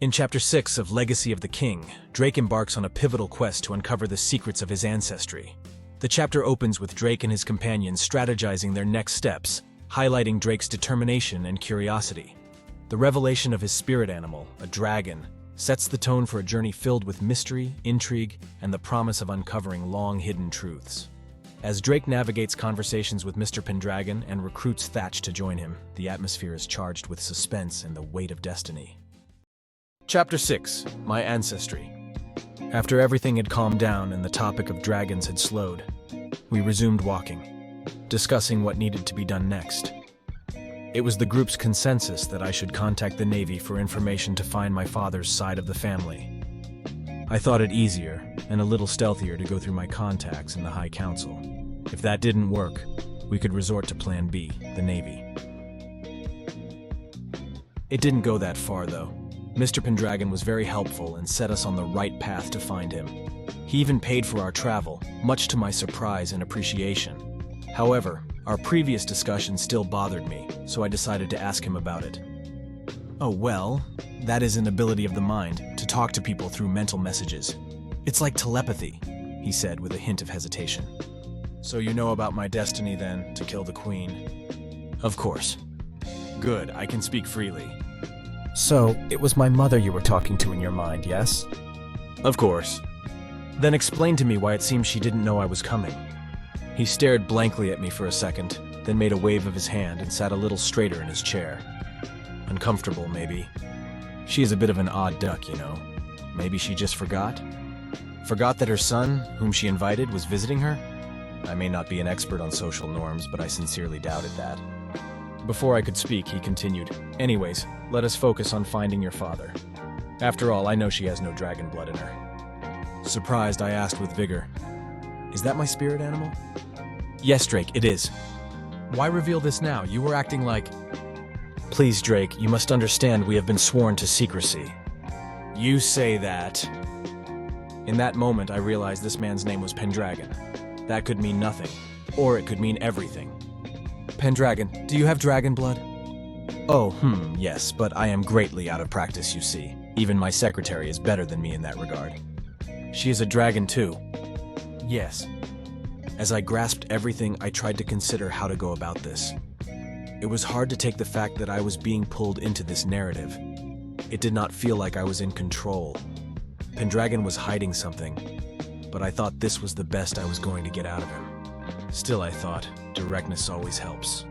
In Chapter 6 of Legacy of the King, Drake embarks on a pivotal quest to uncover the secrets of his ancestry. The chapter opens with Drake and his companions strategizing their next steps, highlighting Drake's determination and curiosity. The revelation of his spirit animal, a dragon, sets the tone for a journey filled with mystery, intrigue, and the promise of uncovering long-hidden truths. As Drake navigates conversations with Mr. Pendragon and recruits Thatch to join him, the atmosphere is charged with suspense and the weight of destiny. Chapter 6: My Ancestry. After everything had calmed down and the topic of dragons had slowed, we resumed walking, discussing what needed to be done next. It was the group's consensus that I should contact the Navy for information to find my father's side of the family. I thought it easier and a little stealthier to go through my contacts in the High Council. If that didn't work, we could resort to Plan B, the Navy. It didn't go that far, though. Mr. Pendragon was very helpful and set us on the right path to find him. He even paid for our travel, much to my surprise and appreciation. However, our previous discussion still bothered me, so I decided to ask him about it. Oh well, that is an ability of the mind, to talk to people through mental messages. It's like telepathy, he said with a hint of hesitation. So you know about my destiny then, to kill the Queen? Of course. Good, I can speak freely. So, it was my mother you were talking to in your mind, yes? Of course. Then explain to me why it seems she didn't know I was coming. He stared blankly at me for a second, then made a wave of his hand and sat a little straighter in his chair. Uncomfortable, maybe. She is a bit of an odd duck, you know. Maybe she just forgot? Forgot that her son, whom she invited, was visiting her? I may not be an expert on social norms, but I sincerely doubted that. Before I could speak, he continued, "Anyways, let us focus on finding your father. After all, I know she has no dragon blood in her." Surprised, I asked with vigor, "Is that my spirit animal?" "Yes, Drake, it is." "Why reveal this now? You were acting like—" "Please, Drake, you must understand we have been sworn to secrecy." "You say that." In that moment, I realized this man's name was Pendragon. That could mean nothing, or it could mean everything. "Pendragon, do you have dragon blood?" "Oh, yes, but I am greatly out of practice, you see. Even my secretary is better than me in that regard." "She is a dragon too?" "Yes." As I grasped everything, I tried to consider how to go about this. It was hard to take the fact that I was being pulled into this narrative. It did not feel like I was in control. Pendragon was hiding something, but I thought this was the best I was going to get out of him. Still, I thought, directness always helps.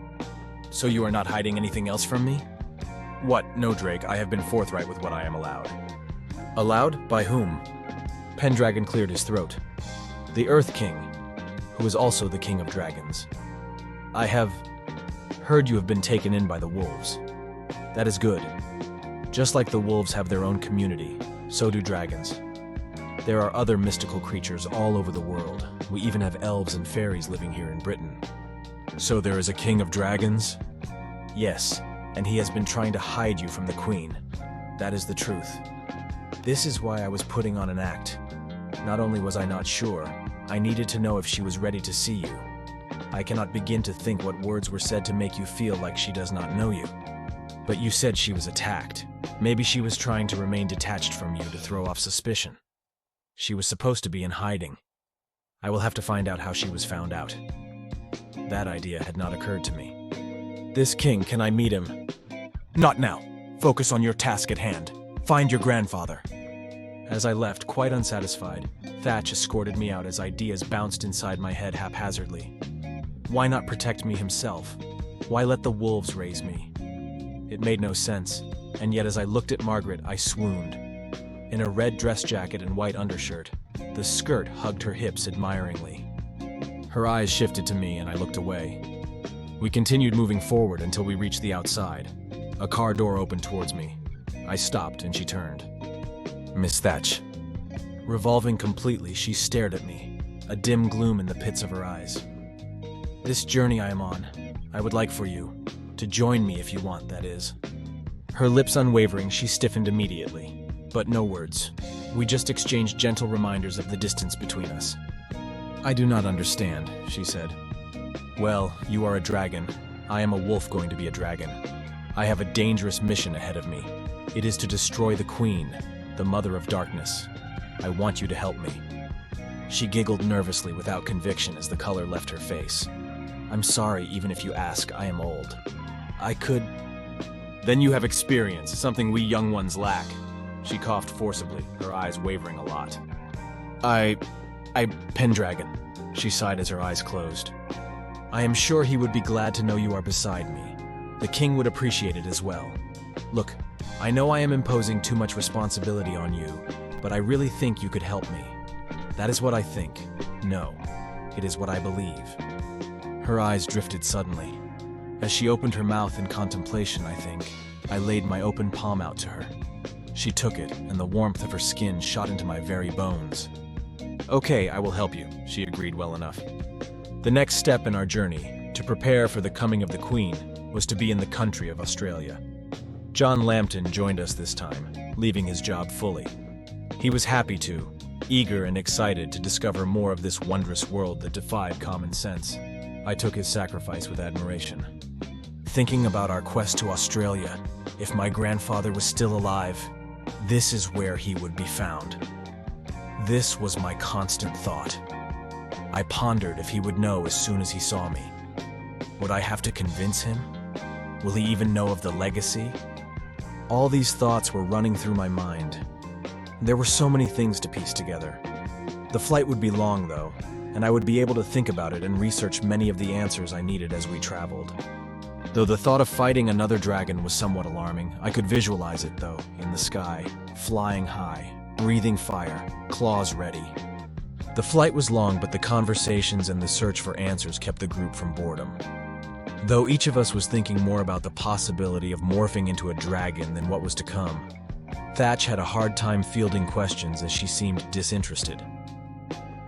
"So you are not hiding anything else from me?" "What? No, Drake, I have been forthright with what I am allowed." "Allowed? By whom?" Pendragon cleared his throat. "The Earth King, who is also the King of Dragons. I have heard you have been taken in by the wolves. That is good. Just like the wolves have their own community, so do dragons. There are other mystical creatures all over the world. We even have elves and fairies living here in Britain." "So there is a king of dragons?" "Yes, and he has been trying to hide you from the Queen. That is the truth. This is why I was putting on an act. Not only was I not sure, I needed to know if she was ready to see you. I cannot begin to think what words were said to make you feel like she does not know you. But you said she was attacked. Maybe she was trying to remain detached from you to throw off suspicion. She was supposed to be in hiding. I will have to find out how she was found out." That idea had not occurred to me. "This king, can I meet him?" "Not now. Focus on your task at hand. Find your grandfather." As I left, quite unsatisfied, Thatch escorted me out as ideas bounced inside my head haphazardly. Why not protect me himself? Why let the wolves raise me? It made no sense, and yet as I looked at Margaret, I swooned. In a red dress jacket and white undershirt, the skirt hugged her hips admiringly. Her eyes shifted to me and I looked away. We continued moving forward until we reached the outside. A car door opened towards me. I stopped and she turned. "Miss Thatch." Revolving completely, she stared at me, a dim gloom in the pits of her eyes. "This journey I am on, I would like for you to join me if you want, that is." Her lips unwavering, she stiffened immediately. But no words. We just exchanged gentle reminders of the distance between us. "I do not understand," she said. "Well, you are a dragon. I am a wolf going to be a dragon. I have a dangerous mission ahead of me. It is to destroy the Queen, the Mother of Darkness. I want you to help me." She giggled nervously without conviction as the color left her face. "I'm sorry, even if you ask, I am old. I could—" "Then you have experience, something we young ones lack." She coughed forcibly, her eyes wavering a lot. I Pendragon," she sighed as her eyes closed. "I am sure he would be glad to know you are beside me. The king would appreciate it as well. Look, I know I am imposing too much responsibility on you, but I really think you could help me. That is what I think. No, it is what I believe." Her eyes drifted suddenly. As she opened her mouth in contemplation, I laid my open palm out to her. She took it, and the warmth of her skin shot into my very bones. "Okay, I will help you," she agreed well enough. The next step in our journey, to prepare for the coming of the Queen, was to be in the country of Australia. John Lambton joined us this time, leaving his job fully. He was happy to, eager and excited to discover more of this wondrous world that defied common sense. I took his sacrifice with admiration. Thinking about our quest to Australia, if my grandfather was still alive, this is where he would be found. This was my constant thought. I pondered if he would know as soon as he saw me. Would I have to convince him? Will he even know of the legacy? All these thoughts were running through my mind. There were so many things to piece together. The flight would be long, though, and I would be able to think about it and research many of the answers I needed as we traveled. Though the thought of fighting another dragon was somewhat alarming, I could visualize it, though, in the sky, flying high, breathing fire, claws ready. The flight was long, but the conversations and the search for answers kept the group from boredom. Though each of us was thinking more about the possibility of morphing into a dragon than what was to come, Thatch had a hard time fielding questions as she seemed disinterested.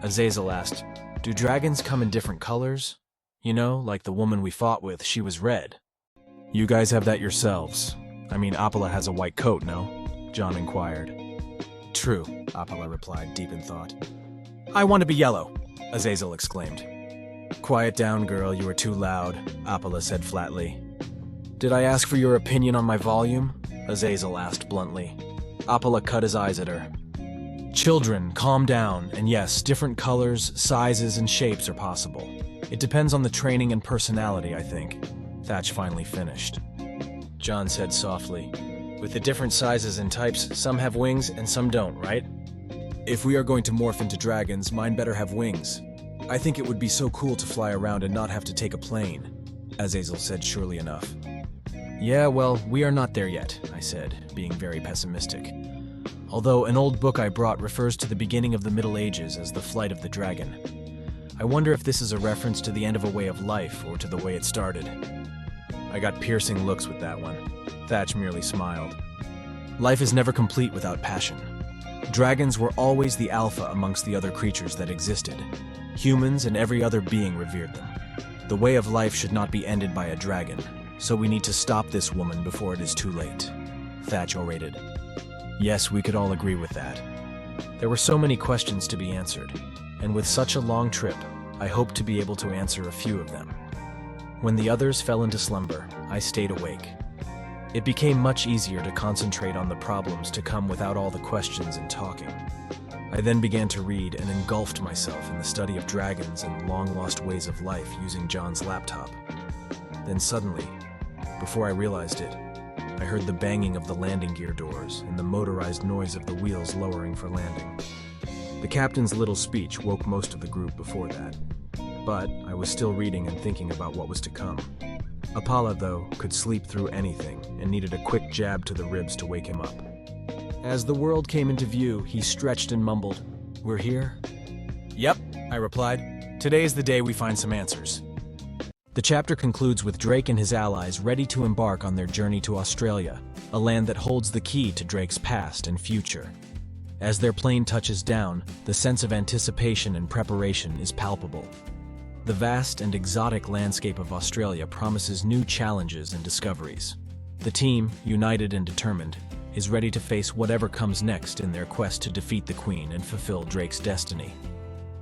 Azazel asked, "Do dragons come in different colors? You know, like the woman we fought with, she was red." "You guys have that yourselves. I mean, Apala has a white coat, no?" John inquired. "True," Apala replied, deep in thought. "I want to be yellow," Azazel exclaimed. "Quiet down, girl, you are too loud," Apala said flatly. "Did I ask for your opinion on my volume?" Azazel asked bluntly. Apala cut his eyes at her. "Children, calm down, and yes, different colors, sizes, and shapes are possible. It depends on the training and personality, I think," Thatch finally finished. John said softly, "With the different sizes and types, some have wings and some don't, right? If we are going to morph into dragons, mine better have wings. I think it would be so cool to fly around and not have to take a plane," Azazel said surely enough. "Yeah, well, we are not there yet," I said, being very pessimistic. Although an old book I brought refers to the beginning of the Middle Ages as the flight of the dragon. I wonder if this is a reference to the end of a way of life or to the way it started. I got piercing looks with that one. Thatch merely smiled. Life is never complete without passion. Dragons were always the alpha amongst the other creatures that existed. Humans and every other being revered them. The way of life should not be ended by a dragon, so we need to stop this woman before it is too late," Thatch orated. Yes, we could all agree with that. There were so many questions to be answered, and with such a long trip, I hoped to be able to answer a few of them. When the others fell into slumber, I stayed awake. It became much easier to concentrate on the problems to come without all the questions and talking. I then began to read and engulfed myself in the study of dragons and long-lost ways of life using John's laptop. Then suddenly, before I realized it, I heard the banging of the landing gear doors and the motorized noise of the wheels lowering for landing. The captain's little speech woke most of the group before that, but I was still reading and thinking about what was to come. Apala, though, could sleep through anything and needed a quick jab to the ribs to wake him up. As the world came into view, he stretched and mumbled, "We're here?" "Yep," I replied. "Today is the day we find some answers." The chapter concludes with Drake and his allies ready to embark on their journey to Australia, a land that holds the key to Drake's past and future. As their plane touches down, the sense of anticipation and preparation is palpable. The vast and exotic landscape of Australia promises new challenges and discoveries. The team, united and determined, is ready to face whatever comes next in their quest to defeat the Queen and fulfill Drake's destiny.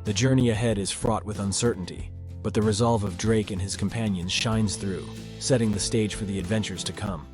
The journey ahead is fraught with uncertainty, but the resolve of Drake and his companions shines through, setting the stage for the adventures to come.